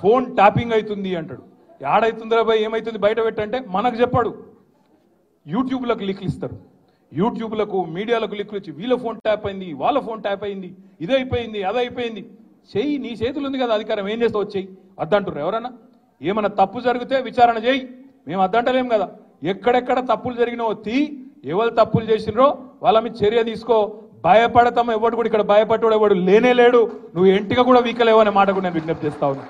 Phone tapping అవుతుంది అంటాడు. యాడైతుందిరా భయ్, ఏమైతుంది బయట పెట్టంటే మనకు చెప్పాడు. యూట్యూబ్లకు లింక్లు ఇస్తారు, యూట్యూబ్లకు మీడియాలకు లింకులు ఇచ్చి వీళ్ళ ఫోన్ ట్యాప్ అయింది, వాళ్ళ ఫోన్ ట్యాప్ అయింది, ఇదైపోయింది అదైపోయింది. చెయ్యి, నీ చేతులు ఉంది కదా అధికారం, ఏం చేస్తావు వచ్చేయి. వద్దంటారు ఎవరన్నా? ఏమన్నా తప్పు జరిగితే విచారణ చేయి, మేము వద్దంటలేం కదా. ఎక్కడెక్కడ తప్పులు జరిగినావో ఎవరు తప్పులు చేసినరో వాళ్ళ మీద చర్య తీసుకో. భయపడతాం, ఎవడు కూడా ఇక్కడ భయపడ్డాడు ఎవడు లేనే లేడు. నువ్వు ఎంటిగా కూడా వీకలేవు అనే మాట కూడా నేను విజ్ఞప్తి చేస్తా ఉన్నా.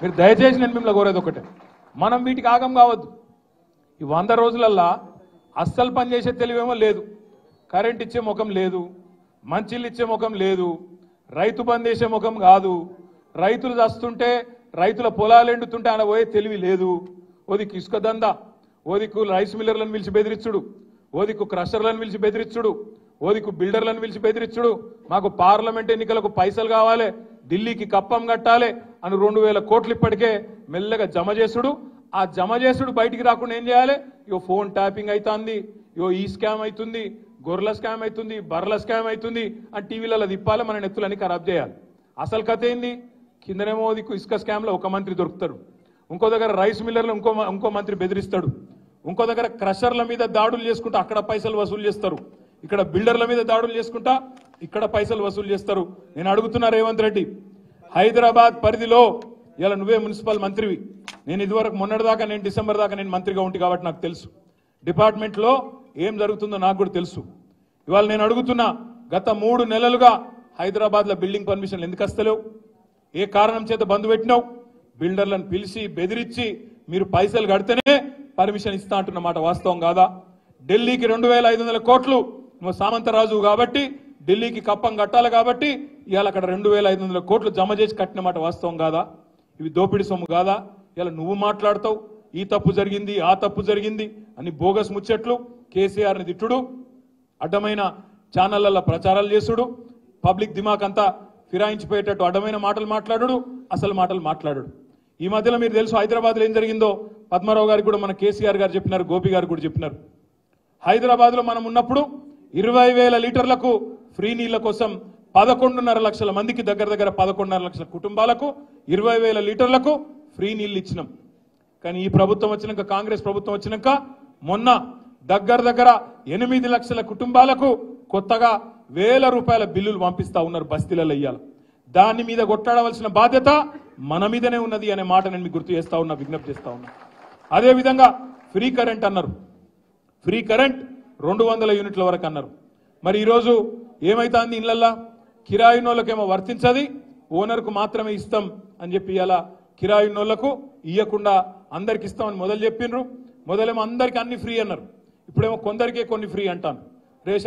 మీరు దయచేసి నేను మిమ్మల్ని కోరేది ఒకటే, మనం వీటికి ఆగం కావద్దు. ఈ 100 రోజులల్లా అస్సలు పనిచేసే తెలివేమో లేదు, కరెంట్ ఇచ్చే ముఖం లేదు, మంచిళ్ళు ఇచ్చే ముఖం లేదు, రైతు బంద్ చేసే ముఖం కాదు, రైతులు చస్తుంటే రైతుల పొలాలు ఎండుతుంటే ఆడ పోయే తెలివి లేదు. ఓదికు ఇసుక దందా, ఓదికు రైస్ మిల్లర్లను పిలిచి బెదిరించుడు, ఓదికు క్రషర్లను పిలిచి బెదిరించుడు, ఓదికు బిల్డర్లను పిలిచి బెదిరించుడు. మాకు పార్లమెంట్ ఎన్నికలకు పైసలు కావాలి, ఢిల్లీకి కప్పం కట్టాలి అని 2000 కోట్లు ఇప్పటికే మెల్లగా జమ చేసుడు. ఆ జమ చేసుడు బయటికి రాకుండా ఏం చేయాలి? ఇగో ఫోన్ ట్యాపింగ్ అవుతుంది, ఇగో ఈ స్కామ్ అవుతుంది, గొర్రెల స్కామ్ అవుతుంది, బర్రెల స్కామ్ అవుతుంది అని టీవీలలో తిప్పాలి, మన నెత్తులన్నీ ఖరాబ్ చేయాలి. అసలు కథ ఏంది? కిందనేమో ఇసుక స్కామ్లో ఒక మంత్రి దొరుకుతాడు, ఇంకో దగ్గర రైస్ మిల్లర్లు ఇంకో మంత్రి బెదిరిస్తాడు, ఇంకో దగ్గర క్రషర్ల మీద దాడులు చేసుకుంటా అక్కడ పైసలు వసూలు చేస్తారు, ఇక్కడ బిల్డర్ల మీద దాడులు చేసుకుంటా ఇక్కడ పైసలు వసూలు చేస్తారు. నేను అడుగుతున్నా రేవంత్ రెడ్డి, హైదరాబాద్ పరిధిలో ఇలా నువ్వే మున్సిపల్ మంత్రివి, నేను ఇదివరకు మొన్నటిదాకా నేను డిసెంబర్ దాకా నేను మంత్రిగా ఉంటి కాబట్టి నాకు తెలుసు డిపార్ట్మెంట్లో ఏం జరుగుతుందో నాకు కూడా తెలుసు. ఇవాళ నేను అడుగుతున్నా, గత 3 నెలలుగా హైదరాబాద్లో బిల్డింగ్ పర్మిషన్లు ఎందుకు వస్తలేవు? ఏ కారణం చేత బంద్ పెట్టినావు? బిల్డర్లను పిలిచి బెదిరించి మీరు పైసలు కడితేనే పర్మిషన్ ఇస్తా అంటున్న మాట వాస్తవం కాదా? ఢిల్లీకి 2500 కోట్లు నువ్వు సామంతరాజు కాబట్టి ఢిల్లీకి కప్పం కట్టాలి కాబట్టి ఇవాళ అక్కడ 2500 కోట్లు జమ చేసి కట్టిన మాట వాస్తవం కాదా? ఇవి దోపిడీ సొమ్ము కాదా? ఇలా నువ్వు మాట్లాడతావు ఈ తప్పు జరిగింది ఆ తప్పు జరిగింది అని బోగస్ ముచ్చట్లు, కేసీఆర్ని తిట్టుడు, అడ్డమైన ఛానళ్లలో ప్రచారాలు చేసుడు, పబ్లిక్ దిమాక్ అంతా ఫిరాయించిపోయేటట్టు అడ్డమైన మాటలు మాట్లాడు, అసలు మాటలు మాట్లాడు. ఈ మధ్యలో మీరు తెలుసు హైదరాబాద్లో ఏం జరిగిందో పద్మారావు గారికి కూడా మన కేసీఆర్ గారు చెప్పినారు, గోపి గారు కూడా చెప్పినారు. హైదరాబాద్లో మనం ఉన్నప్పుడు 20,000 లీటర్లకు ఫ్రీ నీళ్ల కోసం 11.5 లక్షల మందికి దగ్గర 11.5 లక్షల కుటుంబాలకు 20,000 లీటర్లకు ఫ్రీ నీళ్లు ఇచ్చినాం. కానీ ఈ ప్రభుత్వం వచ్చినాక, కాంగ్రెస్ ప్రభుత్వం వచ్చినాక మొన్న దగ్గర 8 లక్షల కుటుంబాలకు కొత్తగా 1000 రూపాయల బిల్లులు పంపిస్తా ఉన్నారు బస్తీలలో. ఇయ్యాలి దాని మీద కొట్టాడవలసిన బాధ్యత మన మీదనే ఉన్నది అనే మాట నేను మీకు గుర్తు చేస్తా ఉన్నా, విజ్ఞప్తి చేస్తా ఉన్నా. అదేవిధంగా ఫ్రీ కరెంట్ అన్నారు, ఫ్రీ కరెంట్ 200 యూనిట్ల వరకు అన్నారు. మరి ఈరోజు ఏమైతుంది? ఇళ్లల్లా కిరాయినోళ్ళకేమో వర్తించది, ఓనర్కు మాత్రమే ఇస్తాం అని చెప్పి ఇలా కిరాయినోళ్లకు ఇయ్యకుండా అందరికి ఇస్తామని మొదలు చెప్పిండ్రు. మొదలేమో అందరికి అన్ని ఫ్రీ అన్నారు, ఇప్పుడేమో కొందరికే కొన్ని ఫ్రీ అంటాను. రేషన్